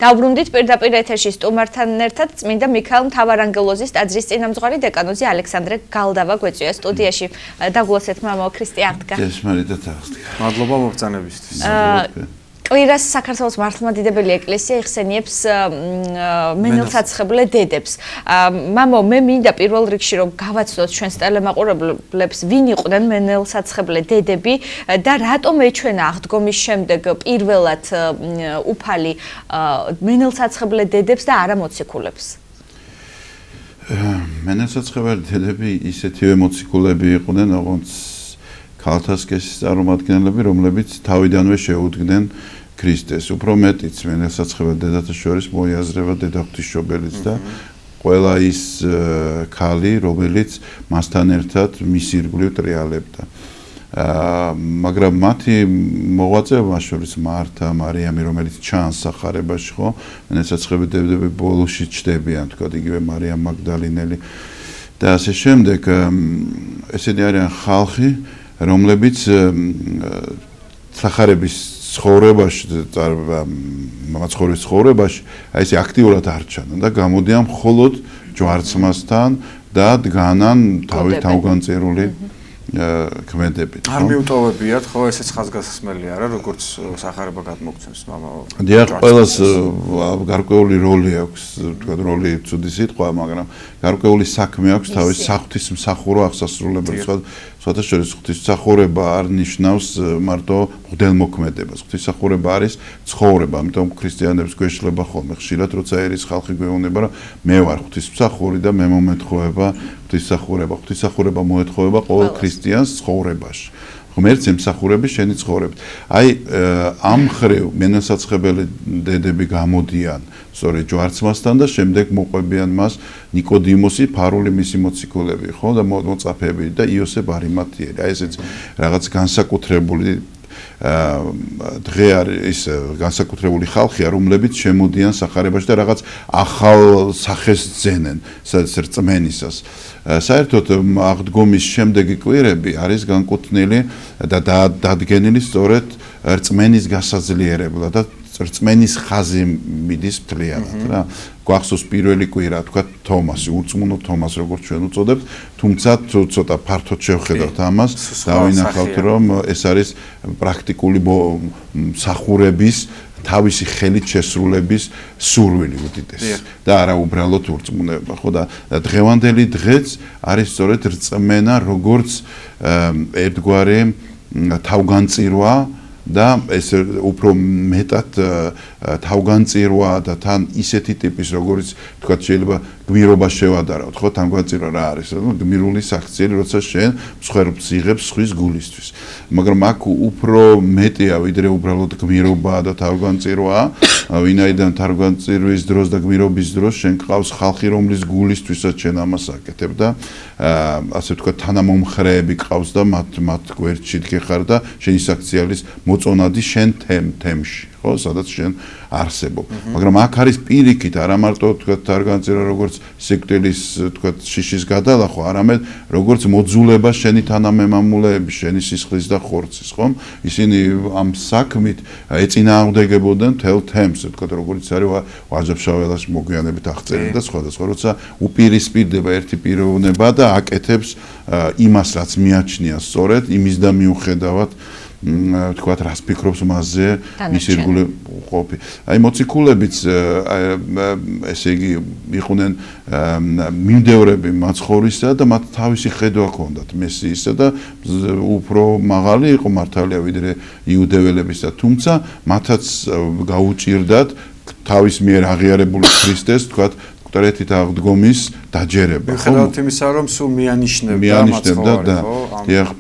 დავბრუნდით პირდაპირ ეთერში სტუმართან ერთად წმინდა მიქაელ მთავარანგელოზის ტაძრის წინამძღვარი დეკანოზი ალექსანდრე გალდავა გვეწვია სტუდიაში. დაგულოცეთ მამაო ქრისტიანტკა. გესმარიტეთ ახლა. მადლობა მოგწანებისთვის. კვირას საქართველოს მართლმადიდებელი ეკლესია იხსენიებს მენელსაცხებლე დედებს. მამო, მე მინდა პირველ რიგში რომ გავაცნოთ ჩვენს ტელემაყურებლებს, ვინ იყვნენ მენელსაცხებლე დედები და რატომ ეჩვენა აღდგომის შემდეგ პირველად უფალი მენელსაცხებლე დედებს და არა მოციქულებს? მენელსაცხებლე დედები ისეთივე მოციქულები იყვნენ, როგორც ქალთასკესის წარმომადგენლები, რომლებიც თავიდანვე შეუდგნენ ქრისტეს. უფრო მეტიც მენელსაცხებლე დედათა შორის მოიაზრება დედა ღვთისმშობელიც და ყველა ის ქალი, რომელიც მასთან ერთად მის ირგვლივ ტრიალებდა. მაგრამ მათი მოღვაწეობა შორის მართა, მარიამი, რომელიც ჩანს სახარებაში, ხო, მენელსაცხებლე დედები ბოლოში ჩდებიან, თქვა იგივე მარიამ მაგდალინელი და ასე შემდეგ. ესენი არიან ხალხი, რომლებიც სახარების ცხოვრებაში, მაცხოვრის ცხოვრებაში, აი ესე აქტიურად არ ჩანან და გამოდიან მხოლოდ ჯვარცმასთან და დგანან თავგანწირული ქმედებით. არ მიუტოვებიათ, ხო, ესეც ხაზგასმელი არა, როგორც სახარება გადმოგცემს მამაო. დიახ, ყველას გარკვეული როლი აქვს, თქვა როლი ცუდი სიტყვა, მაგრამ გარკვეული საქმე აქვს თავის ღვთისმსახურო აღსასრულებელი. სხვადასხვა ღვთისმსახურება არ ნიშნავს მარტო მღვდელმოქმედებას. ღვთისმსახურება არის ცხოვრება, ამიტომ ქრისტიანებს გვეშლება ხოლმე ხშირად, როცა ერის ხალხი გვეუბნება, რომ მე ვარ ღვთისმსახური და მე მომეთხოვება ღვთისმსახურება. ღვთისმსახურება მოეთხოვება ყოველ ქრისტიანს ცხოვრებაში. ღმერთს ემსახურები შენი ცხოვრებით. აი ამ მხრივ მენელსაცხებლე დედები გამოდიან სწორედ ჯვარცმასთან და შემდეგ მოყვებიან მას ნიკოდიმოსი, ფარული მისი მოციქულები, ხო, და მოწაფეები და იოსებ არიმათიელი. აი ესეც რაღაც განსაკუთრებული დღე არის, განსაკუთრებული ხალხია, რომლებიც შემოდიან სახარებაში და რაღაც ახალ სახეს ძენენ რწმენისას. საერთოდ აღდგომის შემდეგი კვირები არის განკუთვნილი და დადგენილი სწორედ რწმენის გასაძლიერებლად და რწმენის ხაზი მიდის მთლიანად რა. გვახსოვს პირველი კვირა, თქვა თომასი, ურწმუნო თომას, როგორც ჩვენ უწოდებთ, თუმცა ცოტა ფართოდ შევხედავთ ამას, დავინახავთ, რომ ეს არის პრაქტიკული მსახურების თავისი ხელით შესრულების სურვილი უდიდესი და არა უბრალოდ ურწმუნება, ხო, და დღევანდელი დღეც არის სწორედ რწმენა, როგორც ერთგვარი თავგანწირვა და ეს უფრო მეტად თავგანწირვა და თან ისეთი ტიპის, როგორც თქვა შეიძლება გმირობა შევადარავთ, ხო, თავგანწირვა რა არის? გმირული საქციელი, როცა შენ მსხვერპლს იღებს სხვის გულისთვის. მაგრამ აქ უფრო მეტია ვიდრე უბრალოდ გმირობა და თავგანწირვა, ვინაიდან თავგანწირვის დროს და გმირობის დროს შენ გყავს ხალხი, რომლის გულისთვისაც შენ ამას აკეთებ და ასე ვთქვა თანამომხრეები გყავს და მათ გვერდში დგეხარ და შენი საქციელის მოწონადი შენ თემში, ხო, სადაც შენ არსებობ. მაგრამ აქ არის პირიქით, არა მარტო თქვა თავგანწირვა როგორც სიკვდილის თქვა შიშის გადალახვა, არამედ როგორც მოძულება შენი თანამემამულეების, შენი სისხლის და ხორცის, ხო? ისინი ამ საქმით ეწინააღმდეგებოდნენ მთელ თემს, თქვა როგორც არის ვაჟა-ფშაველას მოგვიანებით აღწერილი და სხვადასხვა, როცა უპირისპირდება ერთი პიროვნება და აკეთებს იმას, რაც მიაჩნია სწორედ, იმის და მიუხედავად თქვათ რას ფიქრობს მასზე მის ირგვლივ ყოფი. აი მოციქულებიც ესე იგი იყვნენ მიმდევრები მაცხოვრისა და მათ თავისი ხედვა ჰქონდათ მესიისა და უფრო მაღალი იყო მართალია ვიდრე იუდეველებისა, თუმცა მათაც გაუჭირდათ თავის მიერ აღიარებული ქრისტეს თქვათ მკვდრეთით აღდგომის დაჯერება. მიუხედავად იმისა, რომ სულ მიანიშნებდა და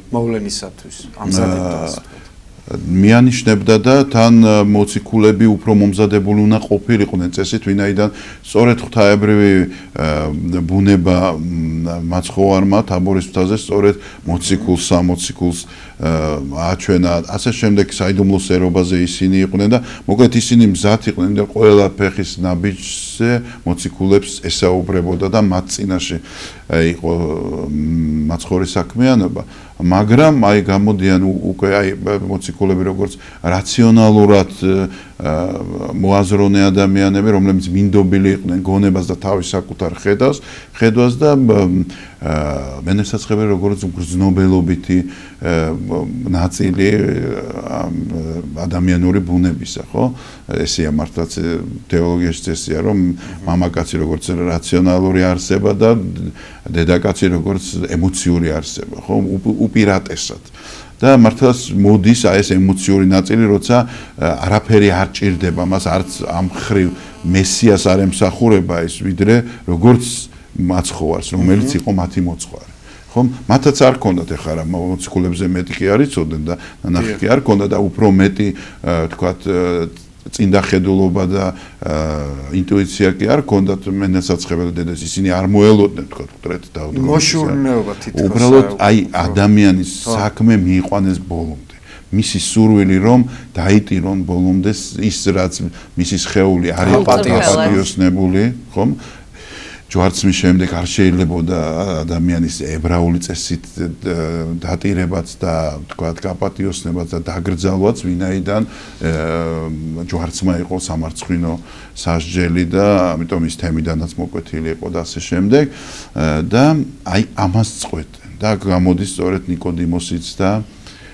მოვლენისათვის ამზადებდა. მიანიშნებდა და თან მოციქულები უფრო მომზადებული უნდა ყოფილიყვნენ წესით, ვინაიდან სწორედ ღვთაებრივი ბუნება მაცხოვარმა თაბორის მთაზე სწორედ მოციქულს, სამოციქულს აჩვენა, ასე შემდეგ საიდუმლოს ერობაზე ისინი იყვნენ და მოკლედ ისინი მზად იყვნენ და ყველა ფეხის ნაბიჯზე მოციქულებს ესაუბრებოდა და მათ წინაშე იყო მაცხოვრის საქმიანობა. მაგრამ აი გამოდიან უკვე აი მოციქულები როგორც რაციონალურად მოაზროვნე ადამიანები, რომლებიც მინდობილი იყვნენ გონებას და თავის საკუთარ ხედვას და მენერსაცხებელი როგორც გრძნობელობითი ნაწილი ადამიანური ბუნებისა, ხო? ესეა მართლაც თეოლოგიაში წესია, რომ მამაკაცი როგორც რაციონალური არსება და დედაკაცი როგორც ემოციური არსება, ხო? უპირატესად. და მართლაც მოდის ეს ემოციური ნაწილი, როცა არაფერი არ ჭირდება მას, არც ამ ხრივ მესიას არ ემსახურება ეს, ვიდრე როგორც მაცხოვარს, რომელიც იყო მათი მოწყვლარი. ხომ? მათაც არ ქონდათ ეხლა რა მოციქულებზე მეტი კი არ იცოდნენ და ნახე კი არ ქონდა და უფრო მეტი თქვათ წინდა ხედულობა და ინტუიცია კი არ ქონდათ მენერსაცხებელი დედას, ისინი არ მოელოდნენ თქვათ უტრეთ დაუდგომს. მოშურნეობა თითქოს. უბრალოდ აი ადამიანის საქმე მიიყვანეს ბოლომდე. მისი სურვილი რომ დაიტირონ ბოლომდე ის რაც მისი სხეული არ იყო პატიოსნებული, ხომ? ჯვარცმის შემდეგ არ შეიძლებოდა ადამიანის ებრაული წესით დატირებაც და თქვათ გაპატიოსნებაც და დაგრძალვაც, ვინაიდან ჯვარცმა იყო სამარცხვინო სასჯელი და ამიტომ ის თემიდანაც მოკვეთილი იყო და ასე შემდეგ და აი ამას წყვეტენ და გამოდის სწორედ ნიკოდიმოსიც და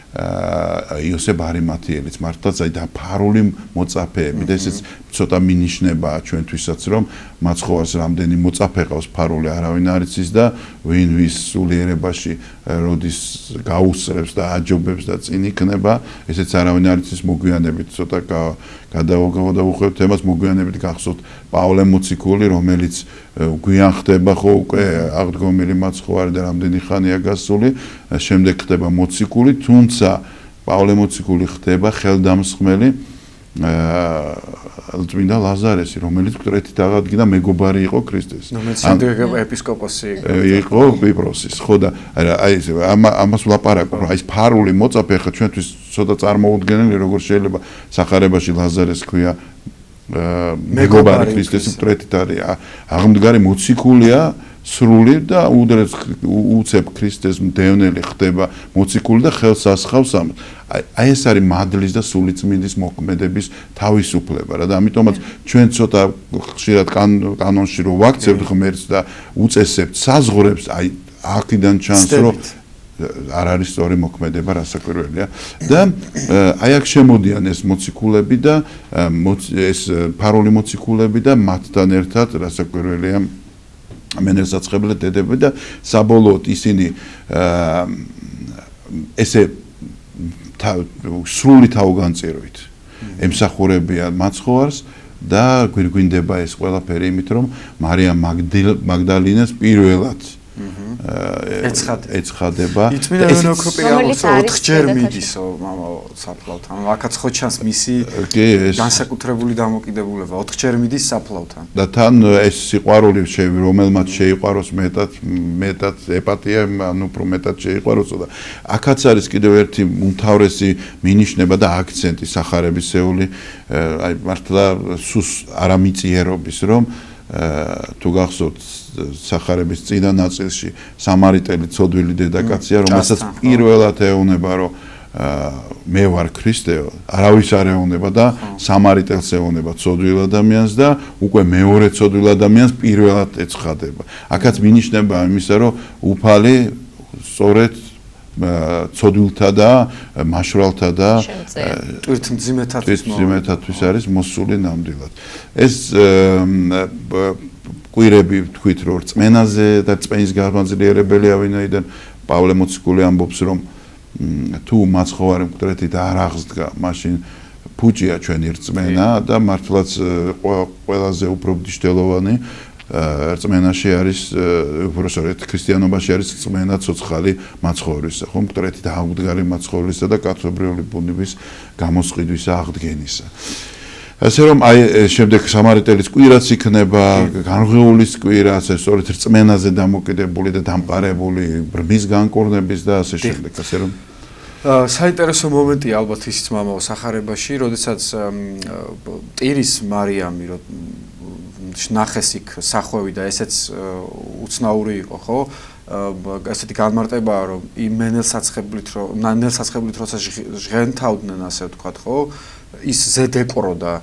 იოსებ არიმათიელიც მართლაც აი დაფარული მოწაფეები და ესეც ცოტა მინიშნებაა ჩვენთვისაც რომ მაცხოვარს რამდენი მოწაფე ყავს ფარული არავინ არ იცის და ვინ ვის სულიერებაში როდის გაუსწრებს და აჯობებს და წინ იქნება ესეც არავინ არ იცის მოგვიანებით ცოტა გადავუხვევთ თემას მოგვიანებით გახსოვთ პავლე მოციქული რომელიც გვიან ხდება ხო უკვე აღდგომილი მაცხოვარი და რამდენი ხანია გასული შემდეგ ხდება მოციქული თუმცა პავლე მოციქული ხდება ხელდამსხმელი წმინდა ლაზარესი რომელიც მკვეთრით აღადგინა მეგობარი იყო ქრისტეს რომელიც შემდეგ ეპისკოპოსი იყო კვიპროსის ხო და აი ამას ვლაპარაკობ აი ეს ფარული მოწაფე ხა ჩვენთვის ცოტა წარმოუდგენელი როგორ შეიძლება სახარებაში ლაზარეს ქვია მეგობარი ქრისტეს მკვეთრით არის აღმდგარი მოციქულია სრული და უდრეს უცებ ქრისტეს მდევნელი ხდება მოციქული და ხელს ასხავს ამ აი ეს არის მადლის და სულიწმინდის მოქმედების თავისუფლება რა და ამიტომაც ჩვენ ცოტა ხშირად კანონში რო ვაქცევთ ღმერთს და უწესებთ საზღვრებს აი აქედან ჩანს რომ არ არის სწორი მოქმედება რასაკვირველია და აი აქ შემოდიან ეს მოციქულები და ეს ფარული მოციქულები და მათთან ერთად რასაკვირველია მენერსაცხებელი დედები და საბოლოოდ ისინი ესე სრული თავგანწირვით ემსახურებიან მაცხოვარს და გვირგვინდება ეს ყველაფერი იმით რომ მარიამ მაგდალინას პირველად ეცხადება იწმინდა ევნოქროპი ამბობს რომ 4 ჯერ მიდისო მამაო საფლავთან აქაც ხო ჩანს მისი განსაკუთრებული დამოკიდებულება 4 ჯერ მიდის საფლავთან და თან ეს სიყვარული რომელმაც შეიყვაროს მეტად ეპათია ანუ უფრო მეტად შეიყვაროსო და აქაც არის კიდევ ერთი უმთავრესი მინიშნება და აქცენტი სახარებისეული აი მართლა სუს არამიწიერობის რომ თუ გახსოვთ სახარების წინა ნაწილში სამარიტელი ცოდვილი დედაკაცია რომელსაც პირველად ეუბნება რომ მე ვარ ქრისტე არავის არ ეუბნება და სამარიტელს ეუბნება ცოდვილ ადამიანს და უკვე მეორე ცოდვილ ადამიანს პირველად ეცხადება აქაც მინიშნება იმისა რომ უფალი სწორედ ცოდვილთა და მაშვრალთა და ტვირთმძიმეთათვის არის მოსული ნამდვილად ეს კვირები თქვით რომ რწმენაზე და რწმენის გამაძლიერებელია ვინაიდან პავლე მოციქული ამბობს რომ თუ მაცხოვარი მკვეთრით არ აღსდგა მაშინ ფუჭია ჩვენი რწმენა და მართლაც ყველაზე უფრო მნიშვნელოვანი რწმენაში არის უბრალოდ ქრისტიანობაში არის რწმენა ცოცხალი მაცხოვრისა ხო მკვეთრით აღდგარი მაცხოვრისა და კაცობრიული ბუნების გამოსყიდვისა აღდგენისა ასე რომ აი შემდეგ სამარიტელის კვირაც იქნება განღვეულის კვირაც ეს სწორედ რწმენაზე დამოკიდებული და დამყარებული ბრმის განკორნების და ასე შემდეგ ასე რომ საინტერესო მომენტია ალბათ ისიც მამაო სახარებაში როდესაც ტირის მარიამი ნახეს იქ სახვევი და ესეც უცნაური იყო, ხო? ესეთი განმარტებაა, რომ იმ ნენელსაცხებლით როცა ჟღენთავდნენ, ასე ვთქვათ, ხო? ის ზედეკროდა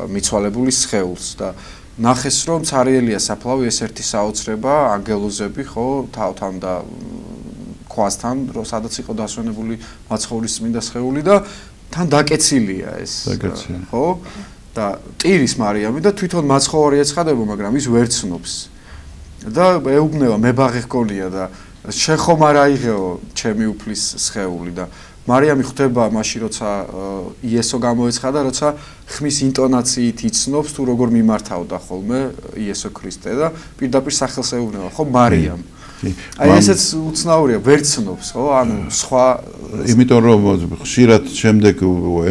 მიცვალებულის სხეულს და ნახეს, რომ ცარიელია საფლავი ეს ერთი საოცრება, ანგელოზები, ხო, თავთან და ქვასთან, სადაც იყო დასვენებული მაცხოვრის წმინდა სხეული და თან დაკეცილია ეს, ხო? და ტირის მარიამი და თვითონ მაცხოვარი ეცხადება, მაგრამ ის ვერ ცნობს. და ეუბნება, მებაღე ჰგონია და შენ ხომ არ აიღეო ჩემი უფლის სხეული და მარიამი ხვდება მაშინ, როცა იესო გამოეცხადა, როცა ხმის ინტონაციით იცნობს თუ როგორ მიმართავდა ხოლმე იესო ქრისტე და პირდაპირ სახელს ეუბნება, ხო, მარიამ. აი ესეც უცნაურია, ვერ ცნობს, ხო? ანუ სხვა იმიტომ რომ ხშირად შემდეგ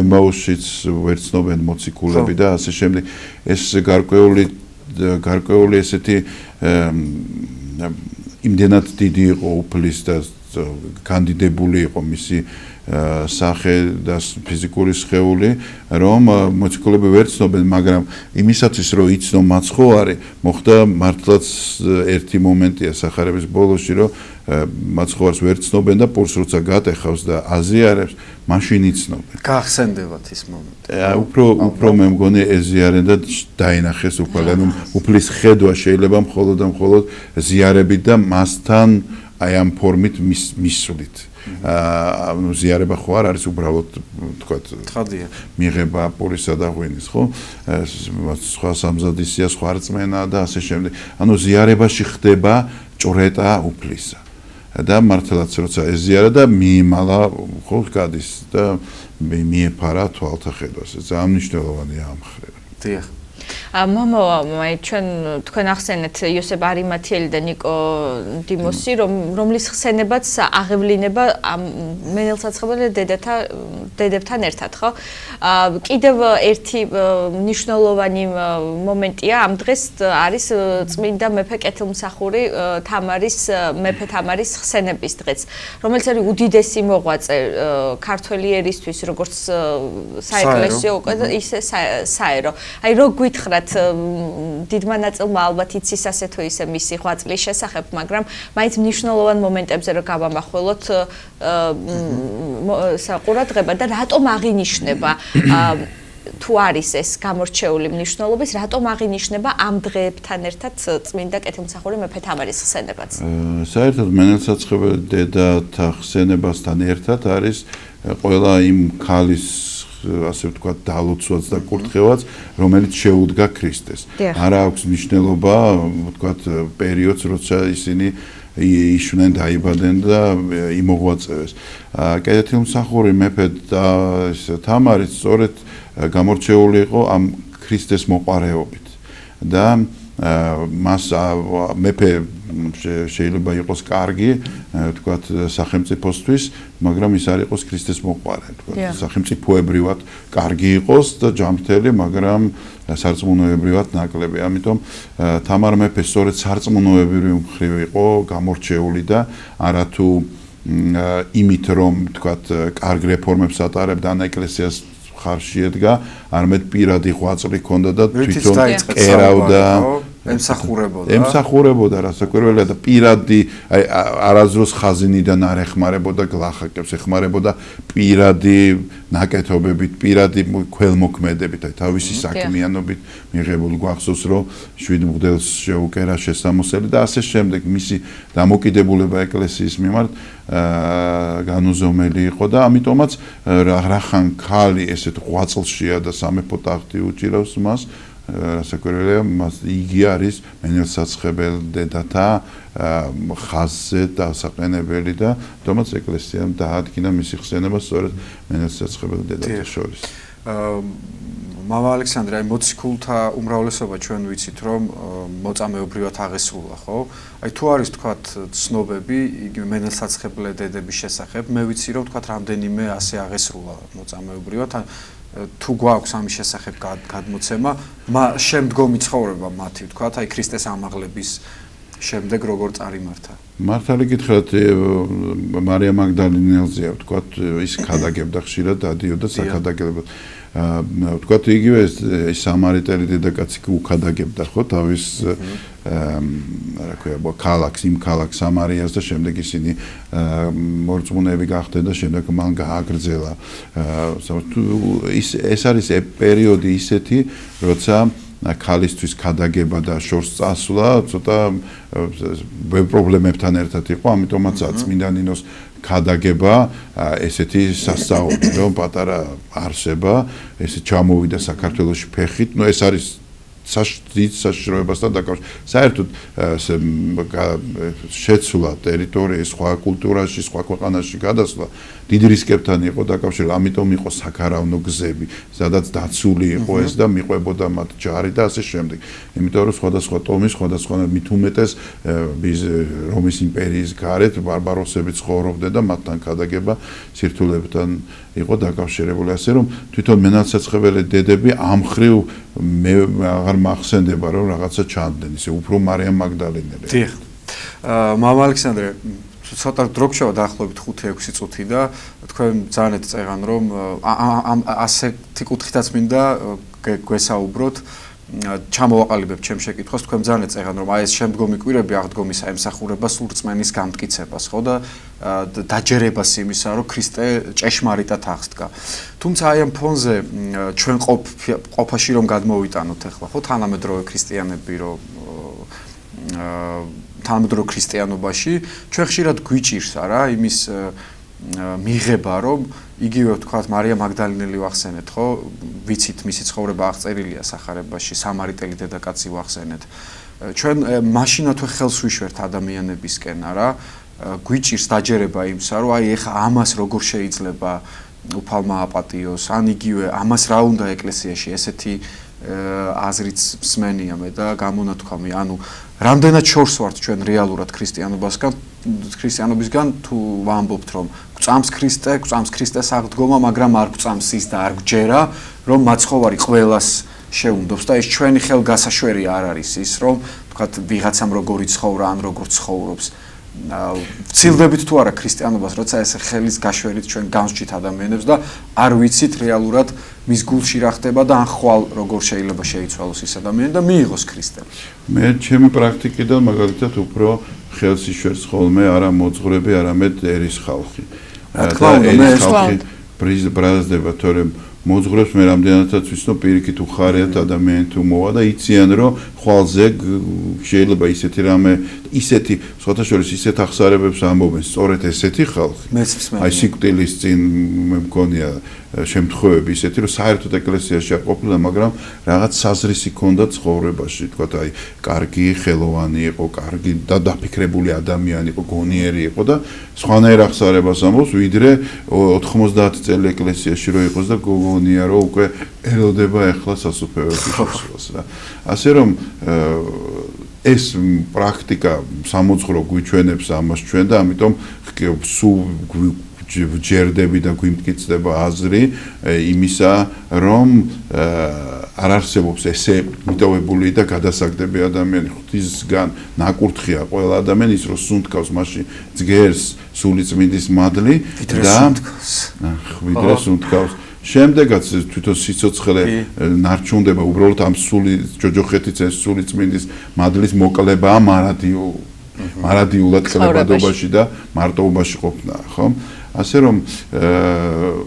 ემაუსშიც ვერ ცნობენ მოციქულები და ასე შემდეგ ეს გარკვეული ესეთი იმდენად დიდი იყო უფლის და კანდიდებული იყო მისი სახე და ფიზიკური სხეული, რომ მოციქულები ვერ ცნობენ, მაგრამ იმისათვის რომ იცნო მაცხოვარი, მოხდა მართლაც ერთი მომენტია სახარების ბოლოში, რომ მაცხოვარს ვერ ცნობენ და პურს როცა გატეხავს და აზიარებს, მაშინ იცნობენ. გაახსენდებათ ის მომენტი. უფრო მე მგონი ეზიარენ და დაინახეს უფალენ, უფლის ხედვა შეიძლება მხოლოდ და მხოლოდ ზიარებით და მასთან აი ამ ფორმით მისვლით. ზიარება ხო არ არის უბრალოდ თქვათ თხადია მიღება პურისა და ღვინის, ხო? სხვა სამზადისია, სხვა რწმენა და ასე შემდეგ. ანუ ზიარებაში ხდება ჭრეტა უფლისა. და მართლაც როცა ეზიარა და მიიმალა, ხო, გადის და მიეფარა თვალთა ხედვას. ძალიან მნიშვნელოვანია ამ ხრება. დიახ. მამო, აი ჩვენ თქვენ ახსენეთ იოსებ არიმათიელი და ნიკო დიმოსი, რომლის ხსენებაც აღევლინება მენელსაცხებელი დედებთან ერთად, ხო? კიდევ ერთი მნიშვნელოვანი მომენტია ამ დღეს არის წმინდა მეფე კეთილმსახური მეფე თამარის ხსენების დღეც, რომელიც არის უდიდესი მოღვაწე ქართველი ერისთვის, როგორც საეკლესიო ისე საერო. აი რო გითხრათ დიდმა ნაწილმა ალბათ იცის ასე თუ ისე მისი ღვაწლის შესახებ, მაგრამ მაინც მნიშვნელოვან მომენტებზე რომ გავამახვილოთ საყურადღება და რატომ აღინიშნება თუ არის ეს გამორჩეული მნიშვნელობის, რატომ აღინიშნება ამ დღეებთან ერთად წმინდა კეთილმსახური მეფე თამარის ხსენებაც? საერთოდ მენელსაცხებელი დედათა ხსენებასთან ერთად არის ყველა იმ ქალის ასე ვთქვათ დალოცვაც და კურთხევაც, რომელიც შეუდგა ქრისტეს. არა აქვს მნიშვნელობა, ვთქვათ, პერიოდს, როცა ისინი იშვნენ, დაიბადნენ და იმოღვაწევეს. კეთილმსახური მეფე თამარი სწორედ გამორჩეული იყო ამ ქრისტეს მოყვარეობით და მას მეფე შეიძლება იყოს კარგი, ვთქვათ, სახელმწიფოსთვის, მაგრამ ის არ იყოს ქრისტეს მოყვარე, ვთქვათ, სახელმწიფოებრივად კარგი იყოს და ჯანმრთელი, მაგრამ სარწმუნოებრივად ნაკლები. ამიტომ თამარ მეფე სწორედ სარწმუნოებრივი მხრივ იყო გამორჩეული და არათუ იმით, რომ ვთქვათ, კარგ რეფორმებს ატარებდა ან ეკლესიას ხარში ედგა, არამედ პირადი ღვაწლი ჰქონდა და თვითონ კერავდა, ემსახურებოდა რასაკვირველია და პირადი აი არაზრუს ხაზინიდან არ ეხმარებოდა გლახაკებს, ეხმარებოდა პირადი ნაკეთობებით, პირადი ქველმოქმედებით, აი თავისი საქმიანობით მიღებული გვახსოვს, რომ 7 მღვდელს შეუკერა შესამოსელი და ასე შემდეგ. მისი დამოკიდებულება ეკლესიის მიმართ განუზომელი იყო და ამიტომაც რახან ქალი ესეთ ღვაწლშია და სამეფო ტახტი უჭირავს მას, რასაკვირველია, იგი არის მენელსაცხებელი დედათა ხაზზე დასაყენებელი და თუმცა ეკლესიამ დაადგინა მისი ხსენება სწორედ მენელსაცხებელი დედათა შორის. მამა ალექსანდრე, აი მოციქულთა უმრავლესობა ჩვენ ვიცით, რომ მოწამეობრივად აღესრულა, ხო? აი თუ არის თქვათ ცნობები იგივე მენელსაცხებელი დედების შესახებ, მე ვიცი რომ თქვათ რამდენიმე ასე აღესრულა მოწამეობრივად, თუ გვაქვს ამის შესახებ გადმოცემა, შემდგომი ცხოვრება მათი, ვთქვათ, აი ქრისტეს ამაღლების შემდეგ როგორ წარიმართა. მართალი გითხრათ, მარია მაგდალინელზეა, ვთქვათ, ის ქადაგებდა ხშირად, დადიოდა საქადაგებად. ვთქვათ იგივე სამარიტელი დედაკაცი უკადაგებდა ხო თავის რა ქვია ქალაქს იმ ქალაქ სამარიას და შემდეგ ისინი მორწმუნეები გახდნენ და შემდეგ მან გააგრძელა ეს არის პერიოდი ისეთი როცა ქალისთვის ქადაგება და შორს წასვლა ცოტა პრობლემებთან ერთად იყო ამიტომაც წმინდა ნინოს ქადაგება ესეთი სასწაული რომ პატარა არსება ესე ჩამოვიდა საქართველოში ფეხით ნუ ეს არის საშიშროებასთან დაკავშირებით საერთოდ შეცვლა ტერიტორიის სხვა კულტურაში სხვა ქვეყანაში გადასვლა დიდი რისკებთან იყო დაკავშირებული ამიტომ იყო საქარავნო გზები სადაც დაცული იყო ეს და მიყვებოდა მათ ჯარი და ასე შემდეგ იმიტომ რომ სხვადასხვა ტომის სხვადასხვა მით უმეტეს რომის იმპერიის გარეთ ბარბაროსები ცხოვრობდნენ და მათთან ქადაგება სირთულებთან იყო დაკავშირებული ასე რომ თვითონ მენაცეცხებელი დედები ამ ხრივ მე აღარ მახსენდება რომ რაღაცა ჩანდნენ ისე უფრო მარიამ მაგდალინელი დიახ მამა ალექსანდრე ცოტა დრო გშოვა დაახლოებით 5-6 წუთი და თქვენ ძალიან წეღან რომ ასეთი კუთხითაც მინდა გვესაუბროთ ჩამოვაყალიბებ ჩემ შეკითხვას თქვენ ძალიან წეღან რომ აი ეს შემდგომი კვირები აღდგომისა ემსახურება სულ რწმენის გამტკიცებას ხო და დაჯერებას იმისა რომ ქრისტე ჭეშმარიტად აღსდგა თუმცა აი ამ ფონზე ჩვენ ყოფაში რომ გადმოვიტანოთ ახლა ხო თანამედროვე ქრისტიანები რომ თანამედროვე ქრისტიანობაში ჩვენ ხშირად გვიჭირს არა იმის მიღება რომ იგივე ვთქვათ მარია მაგდალინელი ვახსენეთ ხო ვიცით მისი ცხოვრება აღწერილია სახარებაში სამარიტელი დედაკაცი ვახსენეთ ჩვენ მაშინათვე ხელს ვიშვერთ ადამიანებისკენ არა გვიჭირს დაჯერება იმსა რომ აი ეხა ამას როგორ შეიძლება უფალმა აპატიოს ან იგივე ამას რა უნდა ეკლესიაში ესეთი აზრიც მსმენია მე და გამონათქვამი ანუ რამდენად შორს ვართ ჩვენ რეალურად ქრისტიანობისგან თუ ვამბობთ რომ გვწამს ქრისტეს აღდგომა მაგრამ არ გვწამს ის და არ გვჯერა რომ მაცხოვარი ყველას შეუნდობს და ეს ჩვენი ხელგასაშვერი არ არის ის რომ თქვათ ვიღაცამ როგორი ცხოვრა ან როგორ ცხოვრობს ვცილდებით თუ არა ქრისტიანობას როცა ეს ხელის გაშვერით ჩვენ განსჯით ადამიანებს და არ ვიცით რეალურად მის გულში რა ხდება და ან ხვალ როგორ შეიძლება შეიცვალოს ის ადამიანი და მიიღოს ქრისტე. მე ჩემი პრაქტიკიდან მაგალითად უფრო ხელს იშვერს ხოლმე არა მოძღვრები, არამედ ერის ხალხი. ერის ხალხი ბრაზდება თორემ მოძღვრებს მე რამდენადაც ვიცნობ პირიქით უხარიათ ადამიანი თუ მოვა და იციან რომ ხვალზე შეიძლება ისეთი რამე ისეთი სხვათა შორის ისეთ ახსარებებს ამბობენ სწორედ ესეთი ხალხი აი სიკვდილის წინ მე მგონია შემთხვევები ისეთი რომ საერთოდ ეკლესიაში არ ყოფილა მაგრამ რაღაც საზრისი ჰქონდა ცხოვრებაში თქვათ აი კარგი ხელოვანი იყო კარგი და დაფიქრებული ადამიანი იყო გონიერი იყო და სხვანაირ ახსარებას ამბობს ვიდრე 90 წელი ეკლესიაში რო იყოს და გონია რომ უკვე ელოდება ახლა სასუფეველში შესვლას რა ასე რომ ეს პრაქტიკა სამოძღვრო გვიჩვენებს ამას ჩვენ და ამიტომ სულ ჯერდები და გვიმტკიცდება აზრი იმისა რომ არ არსებობს ესე მიტოვებული და გადასაგდები ადამიანი ღვთისგან ნაკურთხია ყველა ადამიანი ის რომ სუნთქავს მაშინ ძგერს სულიწმინდის მადლი და ვიდრე სუნთქავს შემდეგაც თვითონ სიცოცხლე ნარჩუნდება უბრალოდ ამ სული ჯოჯოხეთის ეს სულიწმინდის მადლის მოკლებაა მარადიულად კლებადობაში და მარტოობაში ყოფნა ხო ასე რომ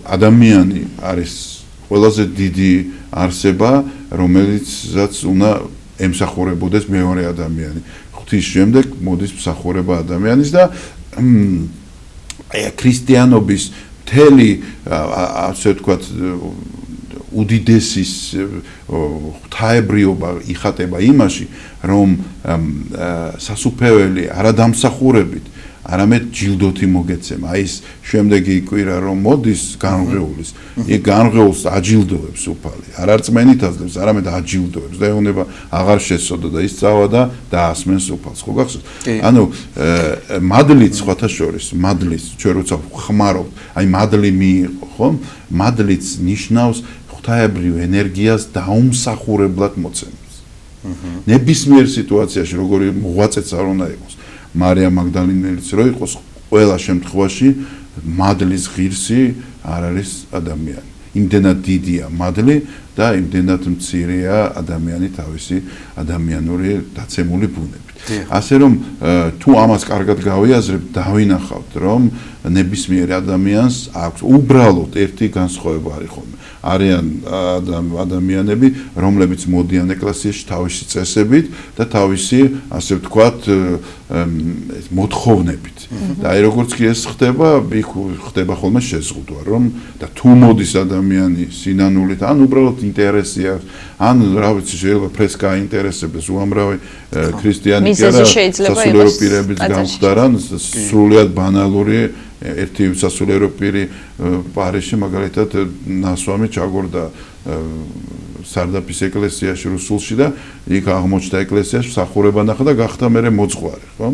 ადამიანი არის ყველაზე დიდი არსება რომელიცაც უნდა ემსახურებოდეს მეორე ადამიანი ღვთის შემდეგ მოდის მსახურება ადამიანის და ქრისტიანობის მთელი ასე ვთქვათ უდიდესის ღვთაებრიობა იხატება იმაში რომ სასუფეველი არადამსახურებით არამედ ჯილდოთი მოგეცემა აი ეს შემდეგი კვირა რომ მოდის განღეულის იქ განღეულს აჯილდოებს უფალი არ არწმენით აძლევს არამედ აჯილდოებს და ეუბნება აღარ შესწოდა და ის წავა და დაასმენს უფალს ხო გახსოვს ანუ მადლიც სხვათა შორის მადლის ჩვენ როცა ხმარობთ აი მადლი მიიღო ხო მადლიც ნიშნავს ღვთაებრივ ენერგიას დაუმსახურებლად მოცემას ნებისმიერ სიტუაციაში როგორი მოღვაწეც არ უნდა იყოს მარია მაგდალინელიც რო იყოს ყველა შემთხვევაში მადლის ღირსი არ არის ადამიანი იმდენად დიდია მადლი და იმდენად მცირეა ადამიანი თავისი ადამიანური დაცემული ბუნებით. ასე რომ თუ ამას კარგად გავიაზრებთ, დავინახავთ, რომ ნებისმიერ ადამიანს აქვს უბრალოდ ერთი განსხვავება არის ხოლმე. არიან ადამიანები, რომლებიც მოდიან ეკლესიაში თავისი წესებით და თავისი, ასე ვთქვათ, მოთხოვნებით. და აი როგორც კი ეს ხდება, იქ ხდება ხოლმე შეზღუდვა, რომ და თუ მოდის ადამიანი სინანულით, ან უბრალოდ ინტერესი აქვს, ან რა ვიცი, შეიძლება ფრესკა აინტერესებს, უამრავი ქრისტიანი კი არა, სასულიერო პირებიც გამხდარან, სრულიად ბანალური ერთი სასულიერო პირი პარიზში მაგალითად ნასვამი ჩაგორდა სარდაფის ეკლესიაში რუსულში და იქ აღმოჩნდა ეკლესიაში მსახურება ნახა და გახდა მერე მოძღვარი, ხო?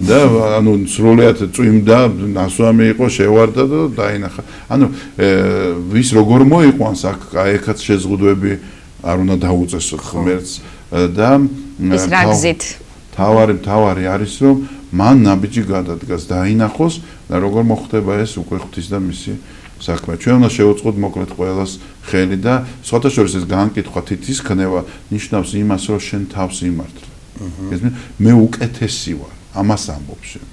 და ანუ სრულიად წვიმდა, ნასვამი იყო, შევარდა და დაინახა. ანუ ვის როგორ მოიყვანს აქ აიქაც შეზღუდვები არ უნდა დაუწეს ღმერთს და ის რაგზით თავარი არის რომ მან ნაბიჯი გადადგას დაინახოს და როგორ მოხდება ეს უკვე ღვთის და მისი საქმე. ჩვენ უნდა შევუწყოთ მოკლედ ყველას ხელი და სხვათა შორის ეს განკითხვა თითის ქნება ნიშნავს იმას რომ შენ თავს იმართლე. მე უკეთესი ვარ, ამას ამბობ შენ.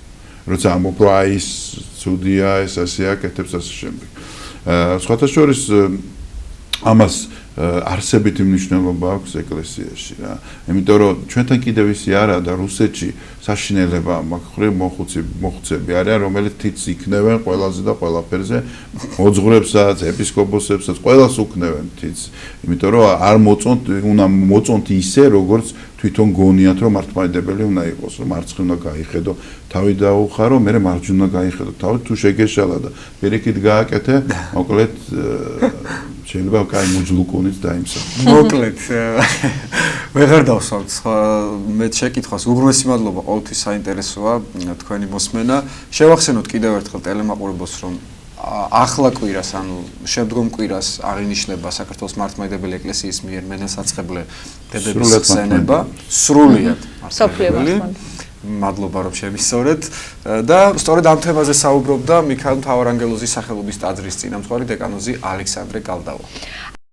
როცა ამბობ რომ აი ის ცუდია, ეს ასე აკეთებს ასე შემდეგ. სხვათა შორის ამას არსებითი მნიშვნელობა აქვს ეკლესიაში რა. იმიტომ რომ ჩვენთან კიდევ ისი არა და რუსეთში საშინელება მაგხრივ მოხუცები არიან, რომელიც თითს იქნევენ ყველაზე და ყველაფერზე, მოძღვრებსაც, ეპისკოპოსებსაც, ყველას უქნევენ თითს. იმიტომ რომ არ მოწონთ, უნდა მოწონთ ისე, როგორც თვითონ გონიათ, რომ მართლმადიდებელი უნდა იყოს, რომ მარცხი უნდა გაიხედო, თავი დაუხარო, მერე მარჯვნივ უნდა გაიხედო, თავი თუ შეგეშალა და პირიქით გააკეთე, მოკლედ შეიძლება კაი მუჯლუკუნით დაიმსახურა. მოკლედ ვეღარ დავსვამთ მე შეკითხვას. უღრმესი მადლობა, ყოველთვის საინტერესოა თქვენი მოსმენა. შევახსენოთ კიდევ ერთხელ ტელემაყურებელს, რომ ახლა კვირას, ანუ შემდგომ კვირას აღინიშნება საქართველოს მართლმადიდებელი ეკლესიის მიერ მენელსაცხებლე დედების ხსენება. სრულიად მართლმადიდებელი. მადლობა რომ შემისწორეთ და სწორედ ამ თემაზე საუბრობდა მიქაელ მთავარანგელოზის სახელობის ტაძრის წინამძღვარი დეკანოზი ალექსანდრე გალდავა.